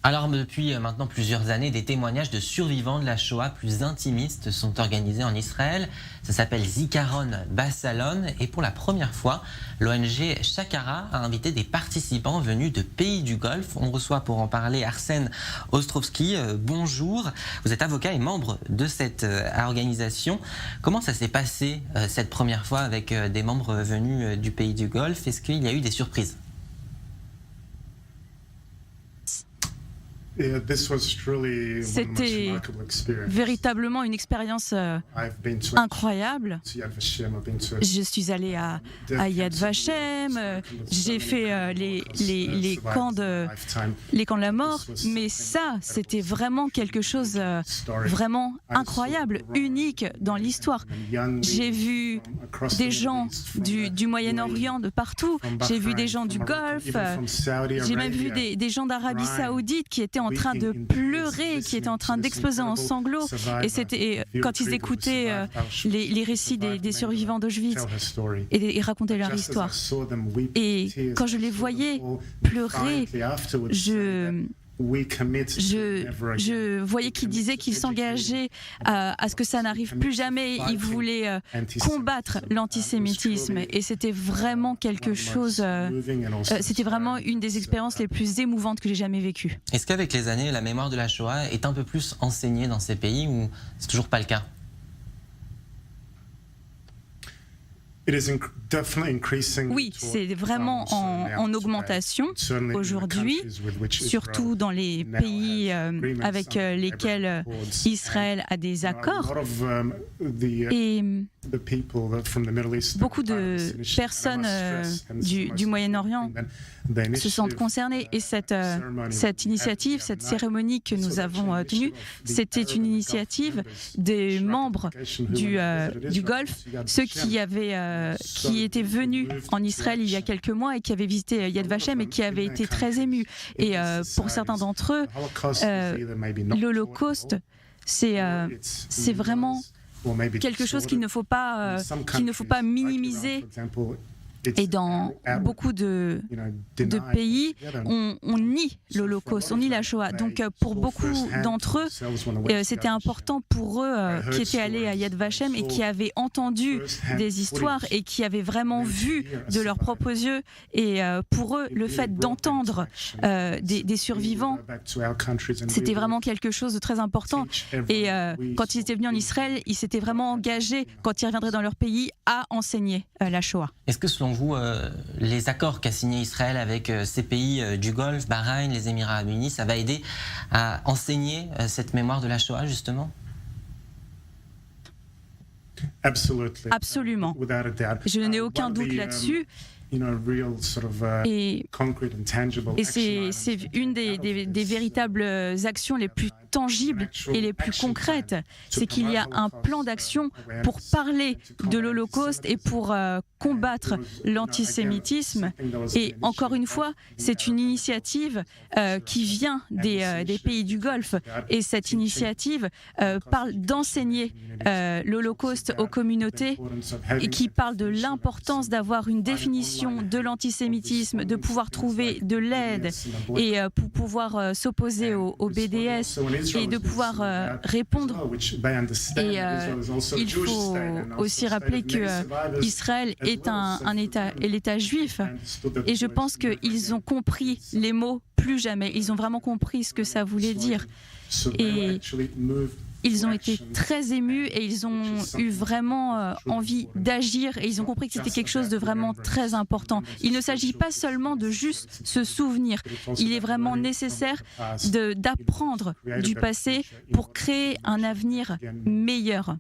Alors depuis maintenant plusieurs années, des témoignages de survivants de la Shoah plus intimistes sont organisés en Israël. Ça s'appelle Zikaron Basalon et pour la première fois, l'ONG Shakara a invité des participants venus de pays du Golfe. On reçoit pour en parler Arsène Ostrovski. Bonjour, vous êtes avocat et membre de cette organisation. Comment ça s'est passé cette première fois avec des membres venus du pays du Golfe? Est-ce qu'il y a eu des surprises? C'était véritablement une expérience incroyable. Je suis allée à Yad Vashem, j'ai fait les camps de la mort, mais ça, c'était vraiment quelque chose vraiment incroyable, unique dans l'histoire. J'ai vu des gens du Moyen-Orient de partout, j'ai vu des gens du Golfe, j'ai même vu des gens d'Arabie Saoudite qui étaient en train de pleurer, qui étaient en train d'exploser en sanglots. Et c'était quand ils écoutaient les récits des survivants d'Auschwitz et ils racontaient leur histoire. Et quand je les voyais pleurer, je voyais qu'ils disaient qu'ils s'engageaient à ce que ça n'arrive plus jamais. Ils voulaient combattre l'antisémitisme et c'était vraiment quelque chose, c'était vraiment une des expériences les plus émouvantes que j'ai jamais vécues. Est-ce qu'avec les années, la mémoire de la Shoah est un peu plus enseignée dans ces pays ou c'est toujours pas le cas? Oui, c'est vraiment en augmentation aujourd'hui, surtout dans les pays avec lesquels Israël a des accords. Et beaucoup de personnes du Moyen-Orient se sentent concernées. Et cette initiative, cette cérémonie que nous avons tenue, c'était une initiative des membres du Golfe, ceux qui étaient venus en Israël il y a quelques mois et qui avaient visité Yad Vashem et qui avaient été très émus. Et pour certains d'entre eux, l'Holocauste, c'est vraiment quelque chose qu'il ne faut pas minimiser. Et dans beaucoup de pays, on nie l'Holocauste, on nie la Shoah. Donc pour beaucoup d'entre eux, c'était important pour eux qui étaient allés à Yad Vashem et qui avaient entendu des histoires et qui avaient vraiment vu de leurs propres yeux. Et pour eux, le fait d'entendre des survivants, c'était vraiment quelque chose de très important. Et quand ils étaient venus en Israël, ils s'étaient vraiment engagés, quand ils reviendraient dans leur pays, à enseigner la Shoah. Est-ce que selon vous, les accords qu'a signé Israël avec ces pays du Golfe, Bahreïn, les Émirats Arabes Unis, ça va aider à enseigner cette mémoire de la Shoah, justement? Absolument. Je n'ai aucun doute là-dessus. Et c'est une des véritables actions les plus tangibles et les plus concrètes. C'est qu'il y a un plan d'action pour parler de l'Holocauste et pour combattre l'antisémitisme. Et encore une fois, c'est une initiative qui vient des pays du Golfe. Et cette initiative parle d'enseigner l'Holocauste aux communautés et qui parle de l'importance d'avoir une définition de l'antisémitisme, de pouvoir trouver de l'aide et pour pouvoir s'opposer au BDS et de pouvoir répondre. Et il faut aussi rappeler que Israël est un État, et l'État juif. Et je pense qu'ils ont compris les mots plus jamais. Ils ont vraiment compris ce que ça voulait dire. Et ils ont été très émus et ils ont eu vraiment envie d'agir et ils ont compris que c'était quelque chose de vraiment très important. Il ne s'agit pas seulement de juste se souvenir. Il est vraiment nécessaire d'apprendre du passé pour créer un avenir meilleur.